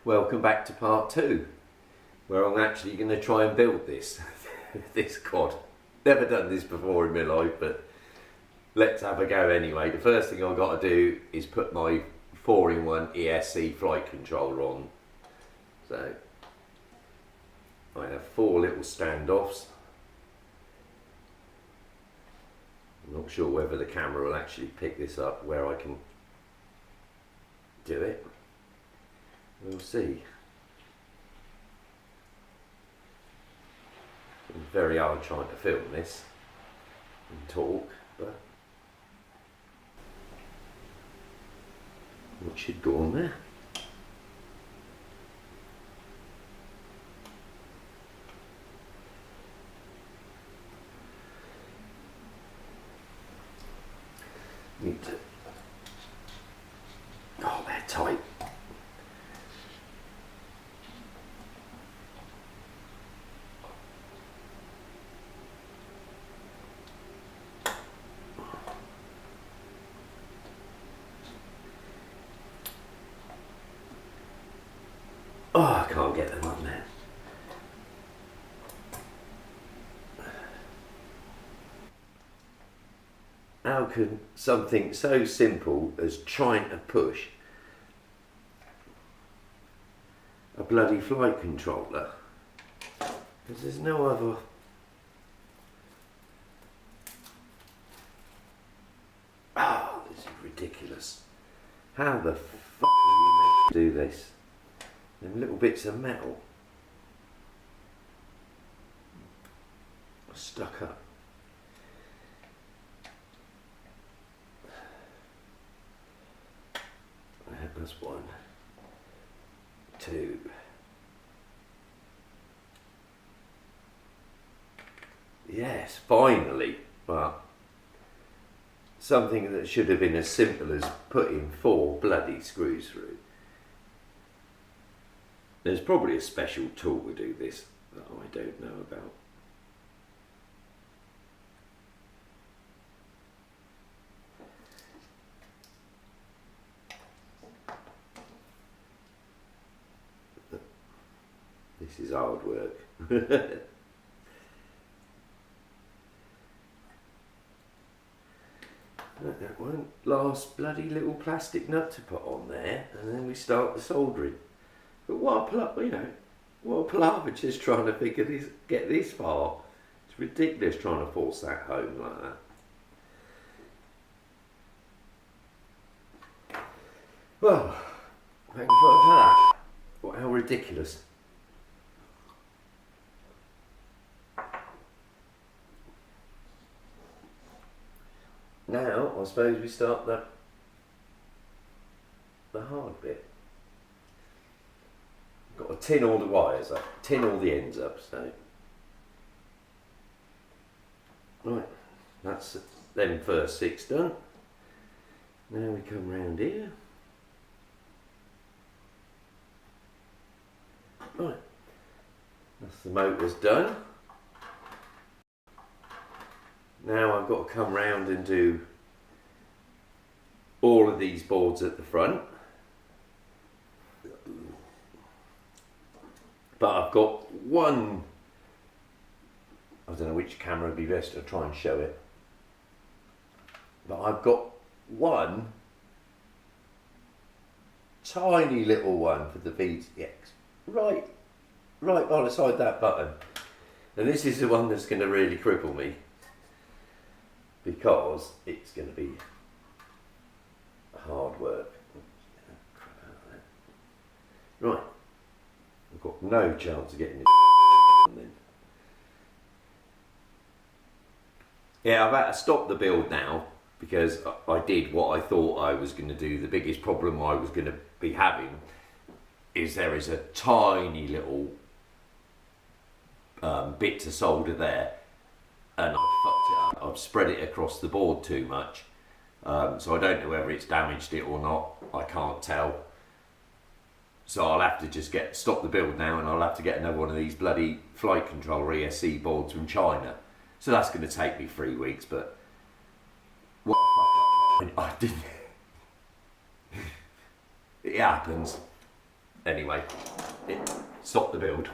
Welcome back to part 2, where I'm actually going to try and build this this quad. Never done this before in my life, but let's have a go anyway. The first thing I've got to do is put my 4-in-1 ESC flight controller on. So I have 4 little standoffs. I'm not sure whether the camera will actually pick this up where I can do it. We'll see. It's very hard trying to film this and talk, but what should go on there? Need to. Oh, they're tight. Oh, I can't get them on there. How can something so simple as trying to push a bloody flight controller? Because there's no other. Oh, this is ridiculous. How the fuck are you meant to do this? Them little bits of metal are stuck up. That was 1, 2. Yes, finally. Well, something that should have been as simple as putting 4 bloody screws through. There's probably a special tool to do this that I don't know about. This is hard work. That one last bloody little plastic nut to put on there, and then we start the soldering. But what a palaver just trying to get this far. It's ridiculous trying to force that home like that. Well, thank you for that. How ridiculous. Now, I suppose we start the hard bit. Got to tin all the wires up, tin all the ends up, so. Right, that's them first 6 done. Now we come round here. Right, that's the motors done. Now I've got to come round and do all of these boards at the front. But I've got one, I don't know which camera would be best to try and show it. But I've got one tiny little one for the VTX. Right by the side of that button. And this is the one that's going to really cripple me, because it's going to be hard work. Right, I've got no chance of getting this then. Yeah, I've had to stop the build now because I did what I thought I was going to do. The biggest problem I was going to be having is there is a tiny little bit to solder there, and I fucked it up. I've spread it across the board too much, so I don't know whether it's damaged it or not. I can't tell. So I'll have to just stop the build now, and I'll have to get another one of these bloody flight controller ESC boards from China. So that's going to take me 3 weeks, but what the fuck, I didn't. It happens. anyway, it stopped the build.